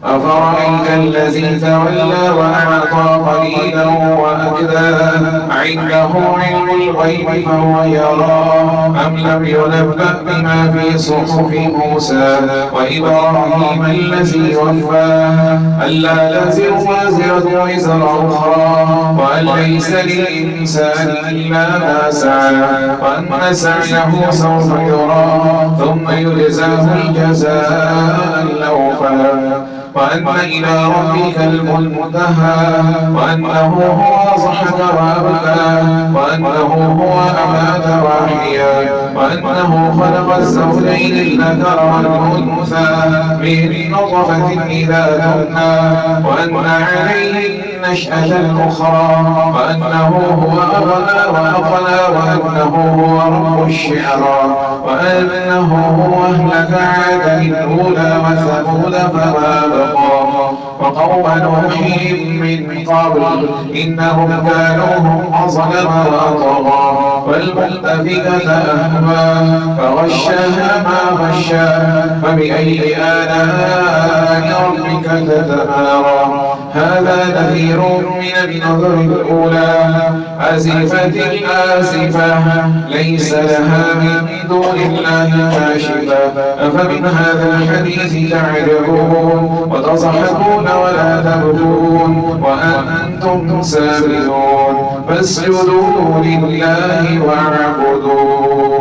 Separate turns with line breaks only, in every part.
أفرأيت الذي تولى وأعطى قليلا وأكدى عنده علم الغيب فهو يرى أم لم ينبأ بما في صحف موسى وإبراهيم الذي وفى ألا تزر وازرة وزر أخرى وأن ليس للإنسان إلا ما سعى وأن سعيه سوف يرى ثم يجزاه الجزاء الأوفى وأن إلى ربك المنتهى وأنه هو أضحك وأبكى وأنه هو أمات وأحيا وأنه خلق الزوجين الذكر والأنثى من نطفة إذا تمنى وأن عليه النشأة الأخرى وأنه هو أغنى وأقنى وأنه هو رب الشعرى وأنه هو أهلك عادا الأولى وثمود فما بقى وقوم نوح من قبل إنهم كانوا هم أظلم وأطغى والمؤتفكة أهوى فغشاها ما غشا فبأي آلاء ربك تتمارى هذا نذير من النذر الأولى أزفت الآزفة ليس لها من دون الله كاشفة أفمن هذا الحديث تعجبون وتضحكون ولا تبكون وأنتم سامدون فاسجدوا لله واعبدوا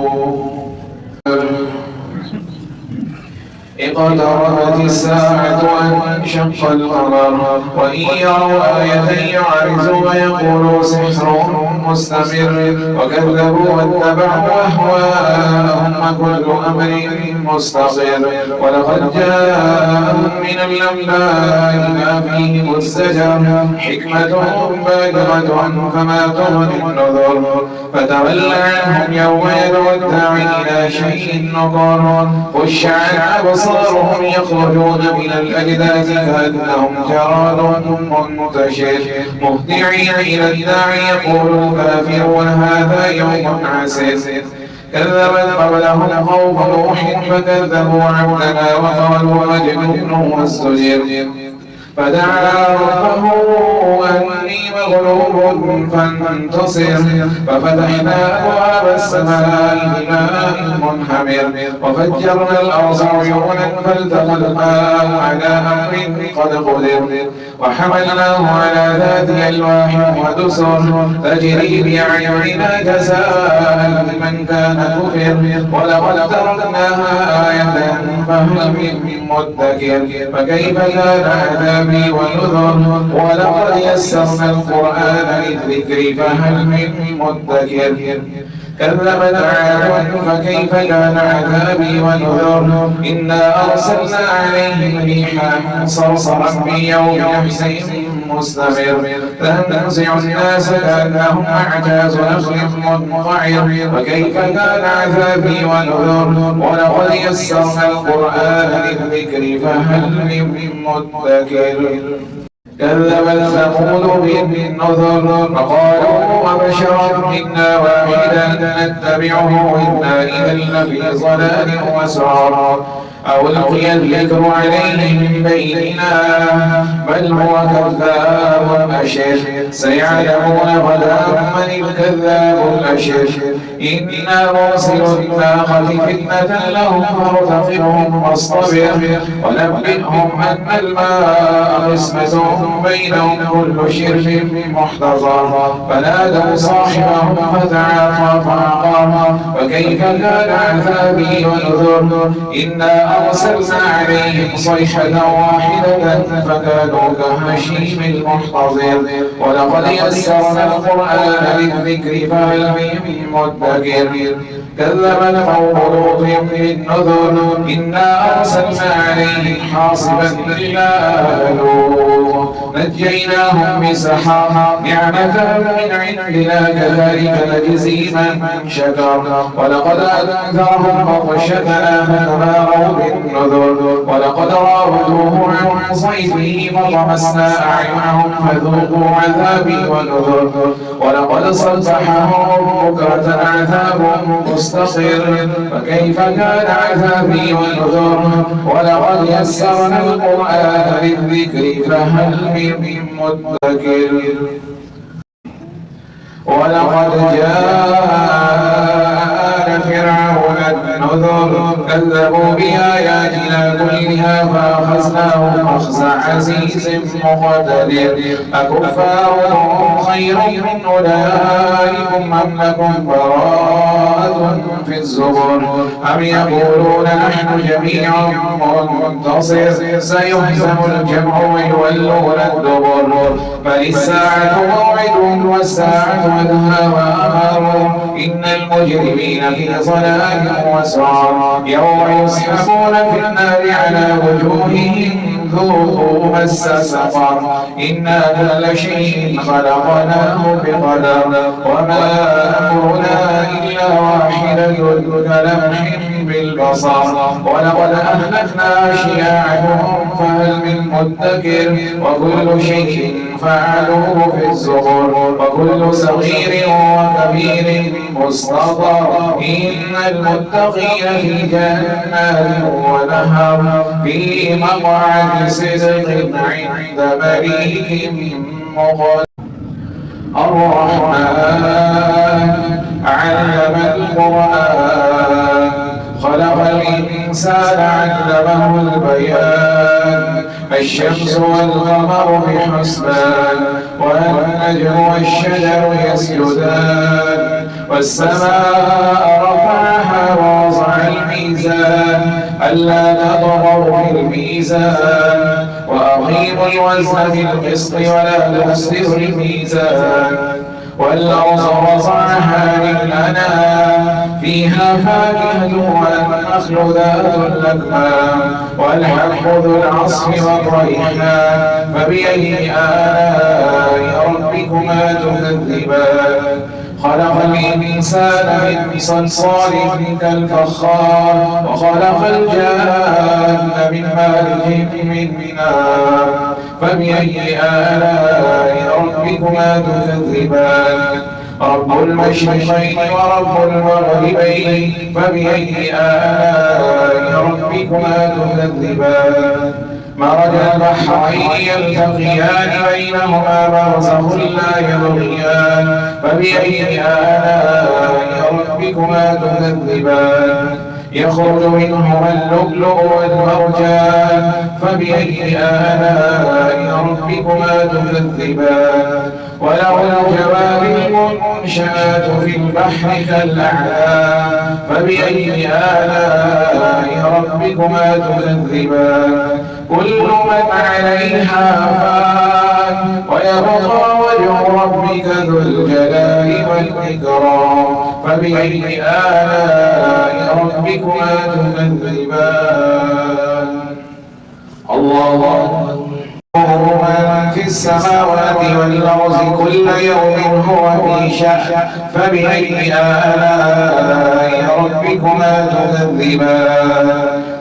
اقتربت الساعة وانشق القمر وإن يروا آية يعرضوا ويقولوا سحر مستمر وكذبوا واتبعوا أهواءهم كل أمر مستقر ولقد جاءهم من الأنباء ما فيه مزدجر حكمة بالغة فما تغني النذر فتول عنهم يوم يدعو الداعي إلى شيء نكر خش عن أبصارهم يخرجون من الأجداث كأنهم جراد منتشر مهطعين إلى الداعي يقول الكافرون هذا يوم عسير كذبت قبلهم قوم نوح فكذبوا عبدنا وقالوا مجنون وازدجر فدعا ربه أني مغلوب فانتصر ففتحنا أبواب السماء بماء منهمر وفجرنا الأرض عيونا فالتقى الماء على أمر قد قدر وحملناه على ذات ألواح ودسر تجري بأعيننا جزاء لمن كان كفر ولقد تركناها آية فهل من مدكر فكيف كان عذابي ونذر ولقد يسرنا القرآن للذكر فهل من مدكر كذبت عاد فكيف كان عذابي ونذر إنا أرسلنا عليهم ريحا صرصرا في يوم نحس مستمر تنزع الناس كأنهم أعجاز نخل منقعر وكيف كان عذابي ونذر ولقد يسرنا القرآن للذكر فهل من مدكر كذبت ثمود بالنذر فقالوا أبشرا منا واحدا نتبعه إنا إذا لفي ضلال وسعر أو ألقي الذكر عليه من بيننا بل هو كذاب أشر سيعلمون غدا من الكذاب الأشر إنا مرسل الناقة فتنة لهم فارتقبهم واصطبر ونبئهم أن الماء قسمة بينهم كل شرب محتضر فنادوا صاحبهم فتعاطى فعقر فكيف كان عذابي ونذر إنا أرسلنا عليهم صيحة واحدة فكانوا كهشيم المحتضر ولقد يسرنا القرآن للذكر فهل من مدكر كذب قوم لوط بالنذر إنا أرسلنا عليهم حاصبا إلا آل لوط نجيناهم بسحر نعمة من عندنا كذلك نجزي من شكر ولقد أنذرهم بطشتنا فتماروا بالنذر ولقد راودوه عن صيفه فطمسنا أعينهم فذوقوا عذابي ونذر ولقد صبحهم بكرة عذاب مستقر فكيف كان عذابي ونذر ولقد يسرنا القرآن للذكر فهل من مدكر ولقد جاء آل فرعون النذر كذبوا بآياتنا كلها فأخذناهم أخذ عزيز مقتدر أكفارهم خير من أولئكم أم لكم براءة في الزبر أم يقولون نحن جميع منتصر سيهزم الجمع ويولون الدبر بل الساعة موعدهم والساعة أدهى وأمر إن المجرمين في ضلال وسعر يوم يسحبون في النار على وجوههم ذوقوا مس سقر إنا كل شيء خلقناه بقدر وما أمرنا إلا واحدة كلمح بالبصر ولقد أهلكنا أشياعهم فهل من مدكر وكل شيء فعلوه في الزبر وكل صغير وكبير مستطر إن المتقين في جنات ونهر في مقعد صدق عند مليك مقتدر الرحمن علم القرآن خلق الإنسان علمه البيان الشمس والقمر بحسبان والنجم والشجر يسجدان والسماء رفعها ووضع الميزان ألا تطغوا في الميزان وأقيموا الوزن بالقسط ولا تخسروا الميزان والأرض وضعها للأنام فيها فاكهة والنخل ذات الأكمام والحب ذو العصف والريحان فبأي آلاء ربكما تكذبان خلق الإنسان من صلصال كالفخار وخلق الجان من مارج من نار فبأي آلاء ربكما تكذبان رب المشرقين ورب المغربين فبأي آلاء ربكما تكذبان مرج البحرين يلتقيان بينهما برزخ لا يبغيان فبأي آلاء ربكما تكذبان يخرج منهما اللؤلؤ والمرجان فبأي آلاء ربكما تكذبان وله الجوار المنشآت في البحر كالأعلام فبأي آلاء ربكما تكذبان كل من عليها فان ويبقى وجه ربك ذو الجلال والإكرام فبأي آلاء ربكما تكذبان الله من في السماوات والأرض كل يوم هو في شأن فبأي آلاء ربكما تكذبان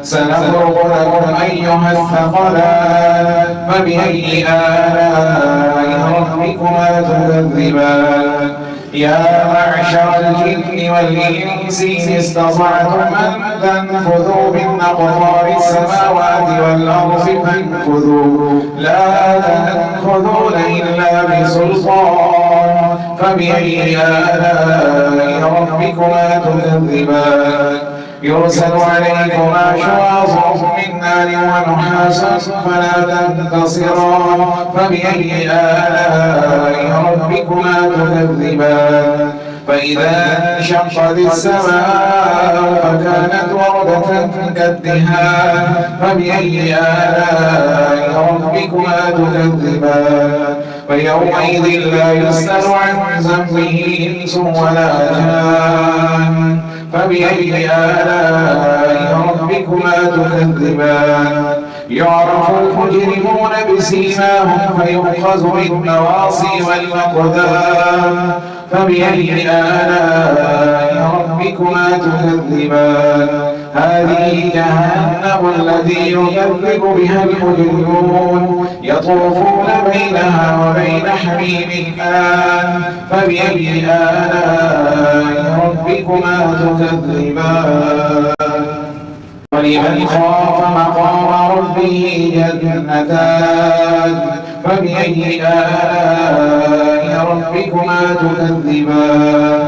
سنفرغ لكم أيها الثقلان فبأي آلاء ربكما تكذبان يا معشر الجن والإنس إن استطعتم أن تنفذوا من أقطار السماوات والأرض فانفذوا لا تنفذون إلا بسلطان فبأي آلاء ربكما تكذبان يرسل عليكما شواظ من نار ونحاس فلا تنتصران فبأي آلاء ربكما تكذبان فإذا انشقت السماء فكانت وردة كالدهان فبأي آلاء ربكما تكذبان فيومئذ لا يسأل عن ذنبه إنس ولا جان فبأي آلاء ربكما تكذبان يعرف المجرمون بسيماهم فيؤخذ بالنواصي والأقدام فبأي آلاء ربكما تكذبان هذه جهنم التي يكذب بها المجرمون يطوفون بينها وبين حميم آن فبأي آلاء ربكما تكذبان ولمن خاف مقام ربه جنتان فبأي آلاء ربكما تكذبان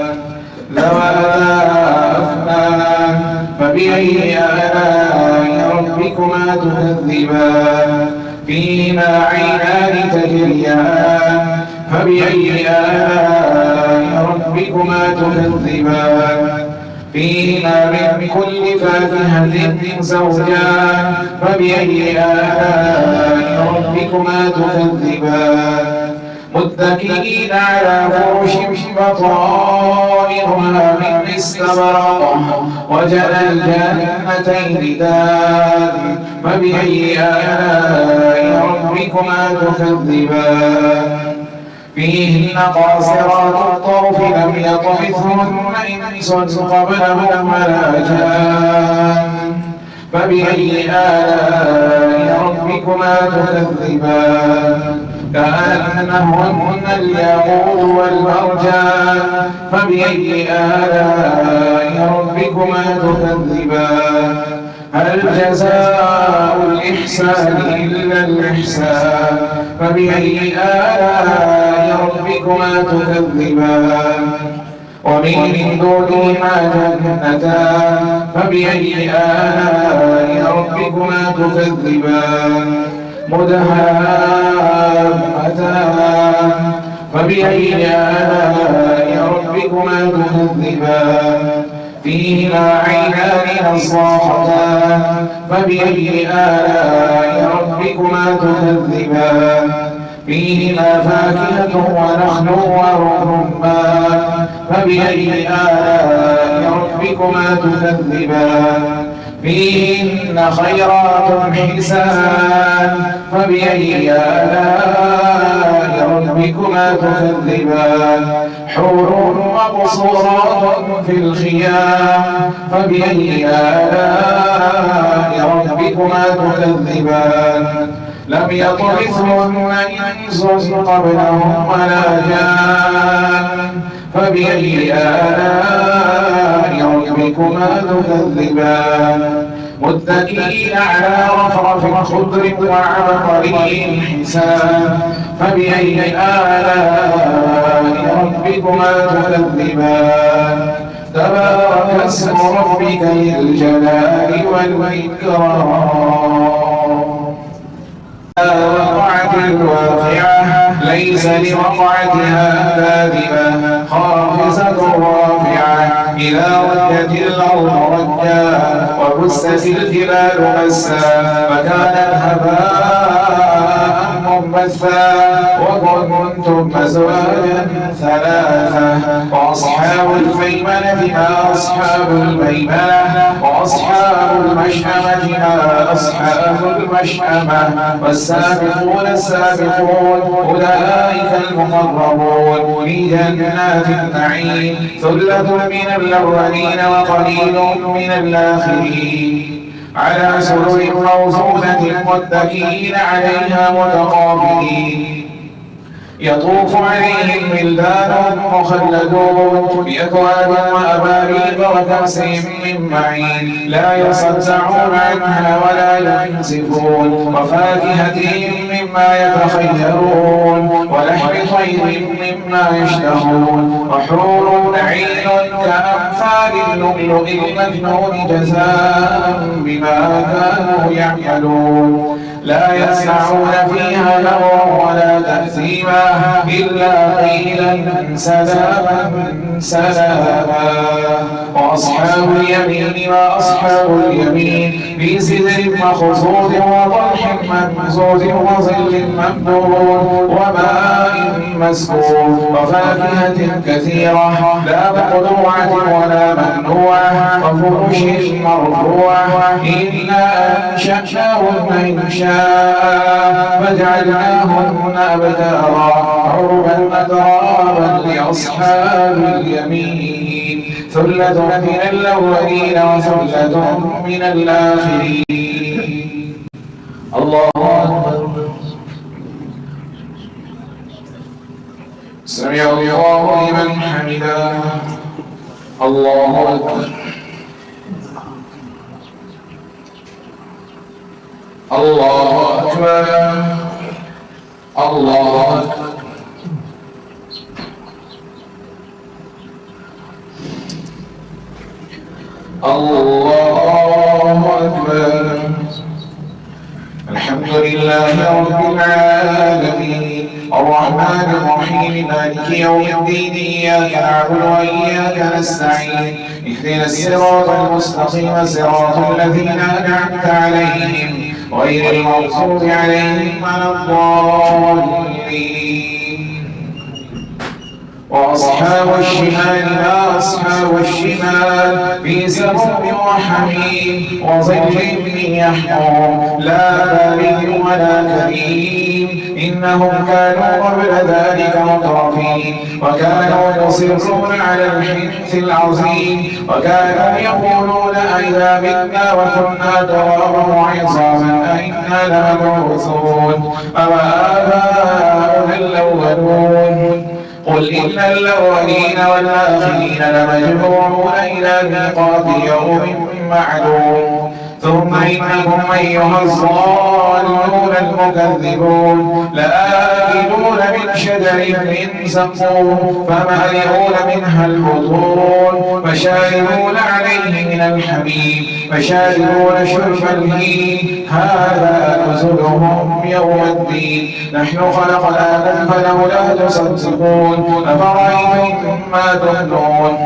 ذواتا أفنان فبأي آلاء ربكما تكذبان فيهما عينان تجريان فبأي آلاء ربكما تكذبان فيهما من كل فاكهة زوجان فبأي آلاء ربكما تكذبان متكئين على فرش بطائرها من استبرق وجنى الجنتين دان فبأي آلاء ربكما تكذبان فيهن قاصرات الطرف لم يطمثهن إنس قبلهم ولا جان فبأي آلاء ربكما تكذبان كأنهن الياقوت والمرجان فبأي آلاء ربكما تكذبان هل جزاء الإحسان إلا الإحسان فبأي آلاء ربكما تكذبان ومن دونهما جنتان فبأي آلاء ربكما تكذبان مدهامتان فبأي آلاء ربكما تكذبان فيهما عينان نضاختان فبأي آلاء ربكما تكذبان فيهما فاكهة ونخل ورمان فبأي آلاء ربكما تكذبان فيهن خيرات حسان فبأي آلاء ربكما تكذبان حور مقصورات في الخيام فبأي آلاء ربكما تكذبان لم يطمثهن إنس قبلهم ولا جان فبأي آلاء ربكما تكذبان متكئين على رفرف خضر وعبقري حسان فبأي آلاء ربكما تكذبان تبارك اسم ربك ذي الجلال والإكرام وقعت الواقعة ليس لوقعتها كاذبة خافضة رافعة إذا رجت الأرض رجا وبست الجبال بسا فكانت هباء منبثا وكنتم أزواجا ثلاثة وأصحاب الميمنة ما أصحاب الميمنة وأصحاب المشأمة ما أصحاب المشأمة والسابقون السابقون أولئك المقربون في جنات النعيم ثلة من الأولين وقليل من الآخرين على سرر موضونة متكئين عليها متقابلين يطوف عليهم ولدان مخلدون بأكواب وأباريق وكأس من معين لا يصدعون عنها ولا ينزفون وفاكهة مما يتخيرون ولحم طير مما يشتهون وحور عين كأمثال اللؤلؤ المكنون جزاء بما كانوا يعملون لا يسمعون فيها لغوا ولا تأثيما إلا قيلا سلاما سلاما وأصحاب اليمين وأصحاب اليمين في سدر مخضود وطلح ممدود وظل ممدود وماء مسكوب وفاكهة كثيرة لا مقطوعة ولا ممنوعة وفرش مرفوعة إنا أنشأناهن إنشاء فجعلناهن أبكارا عربا أترابا لأصحاب اليمين ثلة من الأولين وثلة من الآخرين. الله أكبر. سمع الله لمن حمده. الله أكبر. الله أكبر. الله أكبر. الله أكبر. الحمد لله رب العالمين الرحمن الرحيم مالك يوم الدين إياك نعبد وإياك نستعين اهدنا الصراط المستقيم صراط الذين أنعمت عليهم غير المغضوب عليهم ولا الضالين. وأصحاب الشمال ما أصحاب الشمال في سموم وحميم وظل من يحموم لا بارد ولا كريم إنهم كانوا قبل ذلك مترفين وكانوا يصرون على الحنث العظيم وكانوا يقولون أئذا متنا وكنا ترابا وعظاما أئنا لمبعوثون أوآباؤنا الأولون قل إن الأولين والآخرين لمجموعون إلى ميقات يوم معلوم ثم إنكم أيها الضالون المكذبون لآكلون من شجر من زقوم فمالئون منها البطون فشاربون عليه من الحميم فشاربون شرب الهيم هذا نزلهم يوم الدين نحن خلقناكم فلولا تصدقون أفرأيتم ما تمنون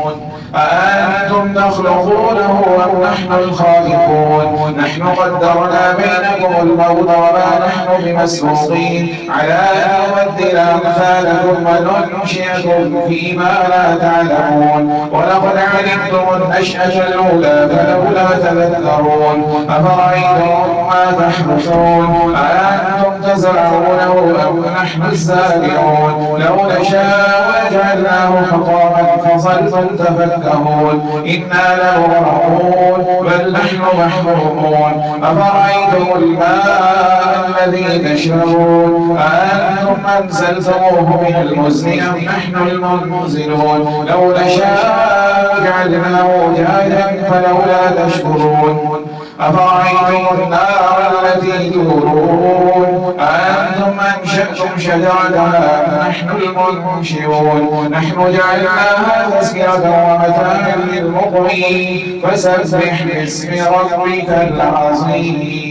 أأنتم تخلقونه أم نحن الخالقون نحن قدرنا بينكم الموت وما نحن بمسبوقين على أن نبدل أمثالكم وننشئكم فيما لا تعلمون ولقد علمتم النشأة الأولى فلولا تذكرون أفرأيتم ما تحرثون أأنتم تزرعونه أم نحن الزارعون لو نشاء وجعلناه حطاما فظلتم تفكهون إنا لمغرقون بل نحن محرومون أفرأيتم الماء الذي تشربون أأنتم أنزلتموه من المزن أم نحن المنزلون لو نشاء جعلناه أجاجا فلولا تشكرون أفرأيتم النار التي تورون أأنتم أنشأتم شجرتها أم نحن المنشئون نحن جعلناها تذكرة ومتاعا للمقوين فسبح باسم ربك العظيم.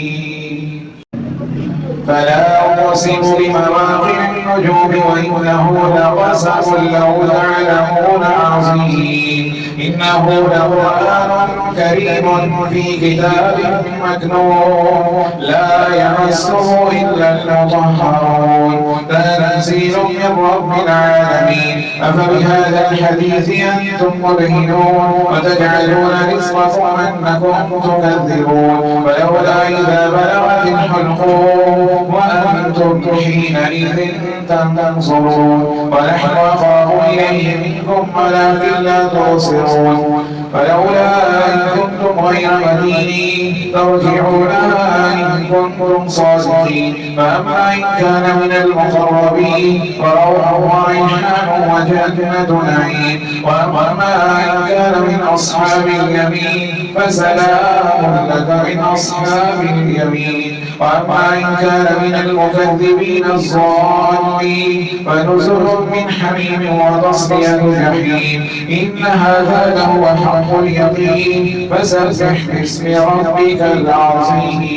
فلا أقسم بمواقع النجوم وإنه لقسم لو تعلمون عظيم إنه لقرآن كريم في كتاب مكنون لا يمسه إلا المطهرون تنزيل من رب العالمين أفبهذا الحديث أنتم مدهنون وتجعلون رزقكم أنكم تكذبون ولولا إذا بلغت الحلقوم وأنتم حينئذ تنظرون ونحن أقرب إليه منكم ولكن لا تبصرون فلولا إن كنتم غير مدينين ترجعونها إن كنتم صادقين فأما إن كان من المقربين فروح وريحان وجنة نعيم وأما إن كان من أصحاب اليمين فسلام لك من أصحاب اليمين وأما إن كان من المكذبين الظالمين فنزل من حميم وتصلية جحيم إن هذا لهو حق اليقين فسبح باسم ربك العظيم.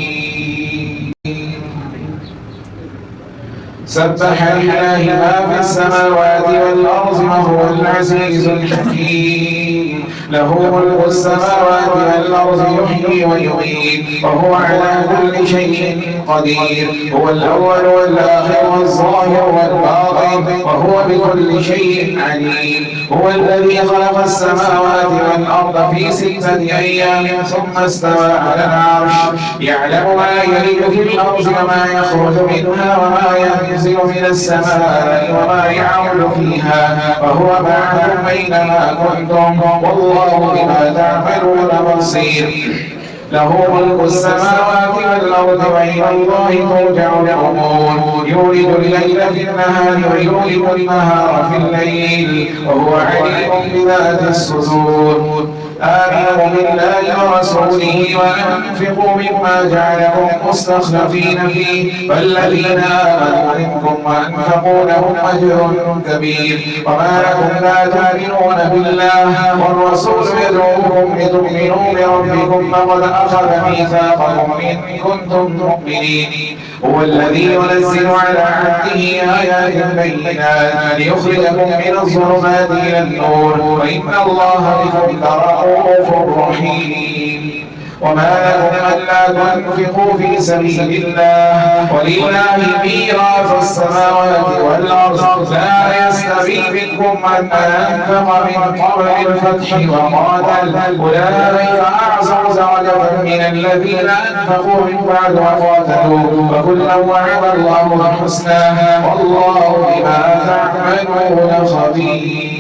سبح لله ما في السماوات والأرض وهو العزيز الحكيم له ملك السماوات والأرض يحيي ويميت وهو على كل شيء قدير هو الأول والآخر والظاهر والباطن وهو بكل شيء عليم هو الذي خلق السماوات والأرض في 6 أيام ثم استوى على العرش يعلم ما يلج في الأرض وما يخرج منها وما ينزل من السماء وما يعرج فيها وهو معكم أينما كنتم والله بما تعملون بصير. له ملك السماوات والأرض وإلى الله ترجع الأمور. يولد الليل في النهار ويولد النهار في الليل وهو عليم بذات الصدور. آمنوا بالله ورسوله وأنفقوا مما جعلكم مستخلفين فيه فالذين آمنوا منكم وأنفقوا لهم أجر كبير. وما لكم لا تؤمنون بالله والرسول يدعوكم لتؤمنوا بربكم فقد أخذ ميثاقكم إن كنتم مؤمنين. هو الذي ينزل على عبده آيات بينات ليخرجكم من الظلمات إلى النور وإن الله بكم لرؤوف رحيم. وما لكم ألا تنفقوا في سبيل الله ولله ميراث السماوات والأرض لا يستوي منكم من أنفق من قبل الفتح وقاتل أولئك أعظم درجة من الذين أنفقوا من بعد وقاتلوا وكلا وعد الله الحسنى والله بما تعملون خبير.